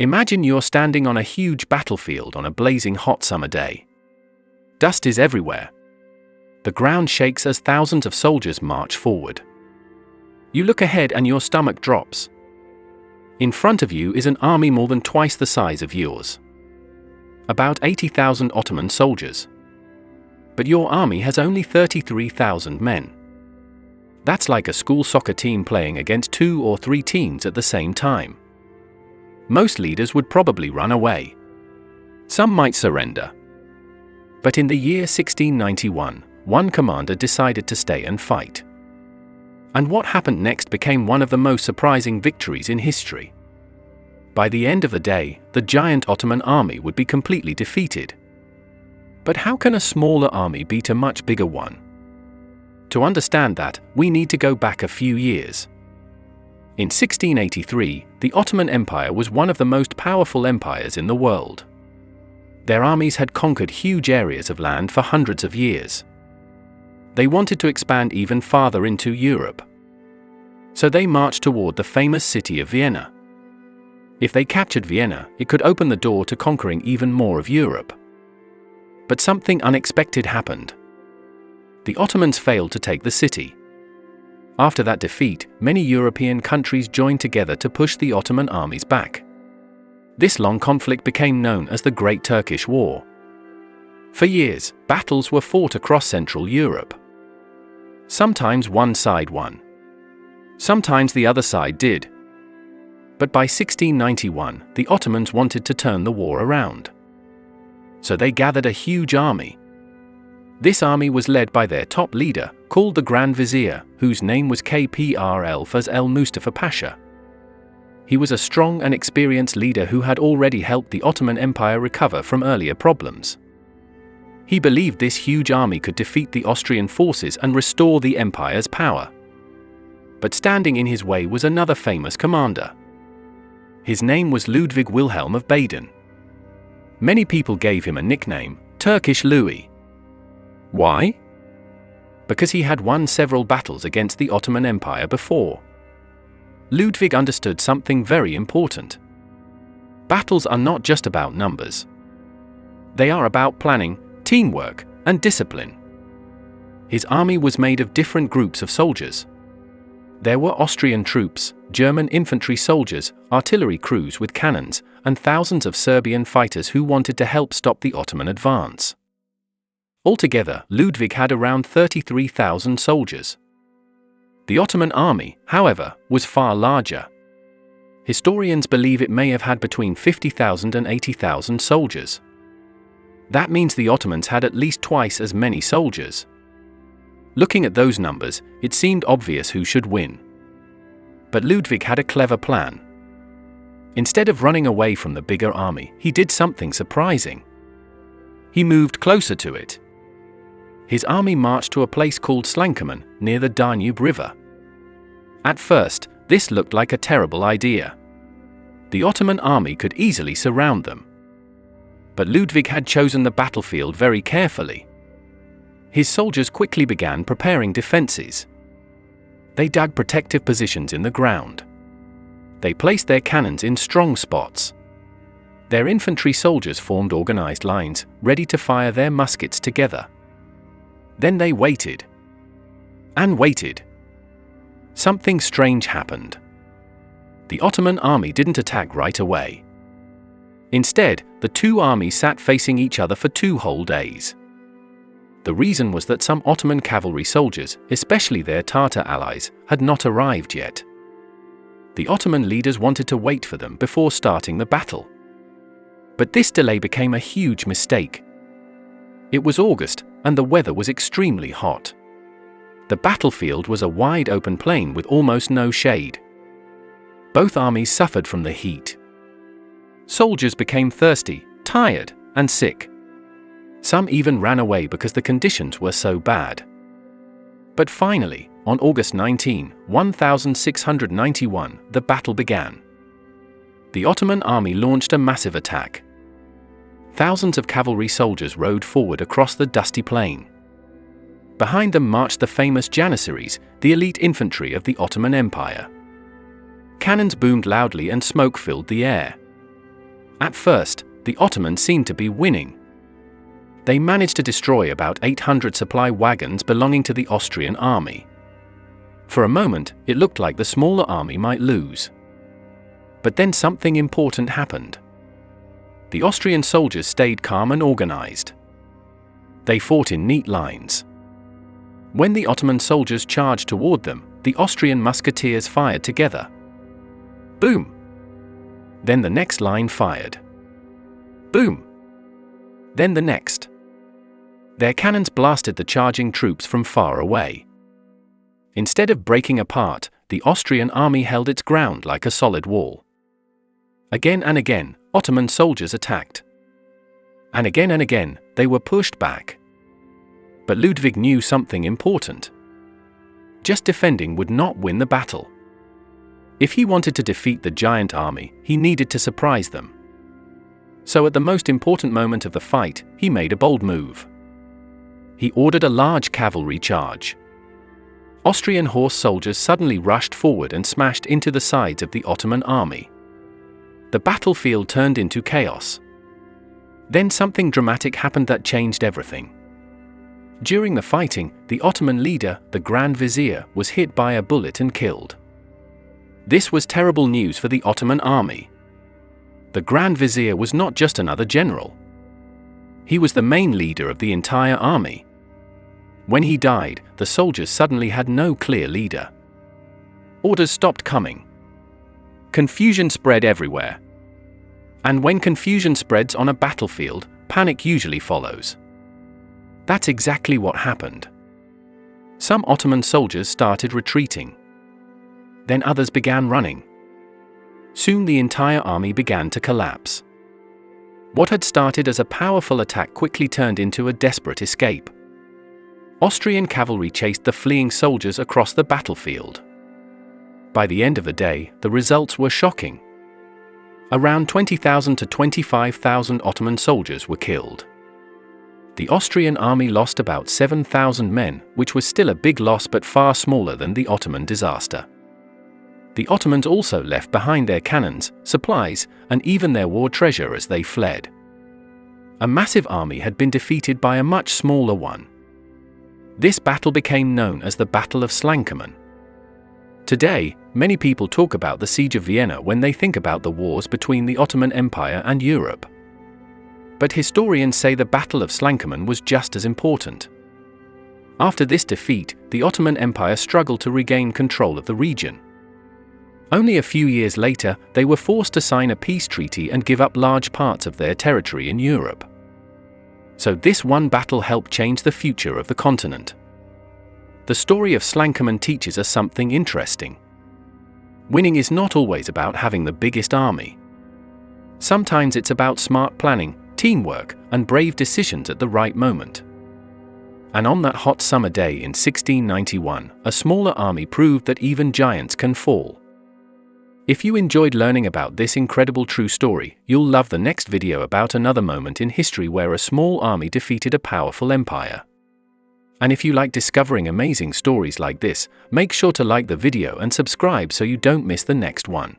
Imagine you're standing on a huge battlefield on a blazing hot summer day. Dust is everywhere. The ground shakes as thousands of soldiers march forward. You look ahead and your stomach drops. In front of you is an army more than twice the size of yours. About 80,000 Ottoman soldiers. But your army has only 33,000 men. That's like a school soccer team playing against 2 or 3 teams at the same time. Most leaders would probably run away. Some might surrender. But in the year 1691, one commander decided to stay and fight. And what happened next became one of the most surprising victories in history. By the end of the day, the giant Ottoman army would be completely defeated. But how can a smaller army beat a much bigger one? To understand that, we need to go back a few years. In 1683, the Ottoman Empire was one of the most powerful empires in the world. Their armies had conquered huge areas of land for hundreds of years. They wanted to expand even farther into Europe. So they marched toward the famous city of Vienna. If they captured Vienna, it could open the door to conquering even more of Europe. But something unexpected happened. The Ottomans failed to take the city. After that defeat, many European countries joined together to push the Ottoman armies back. This long conflict became known as the Great Turkish War. For years, battles were fought across Central Europe. Sometimes one side won. Sometimes the other side did. But by 1691, the Ottomans wanted to turn the war around. So they gathered a huge army. This army was led by their top leader, called the Grand Vizier, whose name was Kpr Faz el Mustafa Pasha. He was a strong and experienced leader who had already helped the Ottoman Empire recover from earlier problems. He believed this huge army could defeat the Austrian forces and restore the empire's power. But standing in his way was another famous commander. His name was Ludwig Wilhelm of Baden. Many people gave him a nickname, Turkish Louis. Why? Because he had won several battles against the Ottoman Empire before. Ludwig understood something very important. Battles are not just about numbers. They are about planning, teamwork, and discipline. His army was made of different groups of soldiers. There were Austrian troops, German infantry soldiers, artillery crews with cannons, and thousands of Serbian fighters who wanted to help stop the Ottoman advance. Altogether, Ludwig had around 33,000 soldiers. The Ottoman army, however, was far larger. Historians believe it may have had between 50,000 and 80,000 soldiers. That means the Ottomans had at least twice as many soldiers. Looking at those numbers, it seemed obvious who should win. But Ludwig had a clever plan. Instead of running away from the bigger army, he did something surprising. He moved closer to it. His army marched to a place called Slankamen, near the Danube River. At first, this looked like a terrible idea. The Ottoman army could easily surround them. But Ludwig had chosen the battlefield very carefully. His soldiers quickly began preparing defenses. They dug protective positions in the ground. They placed their cannons in strong spots. Their infantry soldiers formed organized lines, ready to fire their muskets together. Then they waited. And waited. Something strange happened. The Ottoman army didn't attack right away. Instead, the two armies sat facing each other for 2 whole days. The reason was that some Ottoman cavalry soldiers, especially their Tatar allies, had not arrived yet. The Ottoman leaders wanted to wait for them before starting the battle. But this delay became a huge mistake. It was August, and the weather was extremely hot. The battlefield was a wide open plain with almost no shade. Both armies suffered from the heat. Soldiers became thirsty, tired, and sick. Some even ran away because the conditions were so bad. But finally, on August 19, 1691, the battle began. The Ottoman army launched a massive attack. Thousands of cavalry soldiers rode forward across the dusty plain. Behind them marched the famous Janissaries, the elite infantry of the Ottoman Empire. Cannons boomed loudly and smoke filled the air. At first, the Ottomans seemed to be winning. They managed to destroy about 800 supply wagons belonging to the Austrian army. For a moment, it looked like the smaller army might lose. But then something important happened. The Austrian soldiers stayed calm and organized. They fought in neat lines. When the Ottoman soldiers charged toward them, the Austrian musketeers fired together. Boom! Then the next line fired. Boom! Then the next. Their cannons blasted the charging troops from far away. Instead of breaking apart, the Austrian army held its ground like a solid wall. Again and again, Ottoman soldiers attacked. And again, they were pushed back. But Ludwig knew something important. Just defending would not win the battle. If he wanted to defeat the giant army, he needed to surprise them. So at the most important moment of the fight, he made a bold move. He ordered a large cavalry charge. Austrian horse soldiers suddenly rushed forward and smashed into the sides of the Ottoman army. The battlefield turned into chaos. Then something dramatic happened that changed everything. During the fighting, the Ottoman leader, the Grand Vizier, was hit by a bullet and killed. This was terrible news for the Ottoman army. The Grand Vizier was not just another general. He was the main leader of the entire army. When he died, the soldiers suddenly had no clear leader. Orders stopped coming. Confusion spread everywhere. And when confusion spreads on a battlefield, panic usually follows. That's exactly what happened. Some Ottoman soldiers started retreating. Then others began running. Soon the entire army began to collapse. What had started as a powerful attack quickly turned into a desperate escape. Austrian cavalry chased the fleeing soldiers across the battlefield. By the end of the day, the results were shocking. Around 20,000 to 25,000 Ottoman soldiers were killed. The Austrian army lost about 7,000 men, which was still a big loss but far smaller than the Ottoman disaster. The Ottomans also left behind their cannons, supplies, and even their war treasure as they fled. A massive army had been defeated by a much smaller one. This battle became known as the Battle of Slankamen. Today, many people talk about the Siege of Vienna when they think about the wars between the Ottoman Empire and Europe. But historians say the Battle of Slankamen was just as important. After this defeat, the Ottoman Empire struggled to regain control of the region. Only a few years later, they were forced to sign a peace treaty and give up large parts of their territory in Europe. So this one battle helped change the future of the continent. The story of Slankamen teaches us something interesting. Winning is not always about having the biggest army. Sometimes it's about smart planning, teamwork, and brave decisions at the right moment. And on that hot summer day in 1691, a smaller army proved that even giants can fall. If you enjoyed learning about this incredible true story, you'll love the next video about another moment in history where a small army defeated a powerful empire. And if you like discovering amazing stories like this, make sure to like the video and subscribe so you don't miss the next one.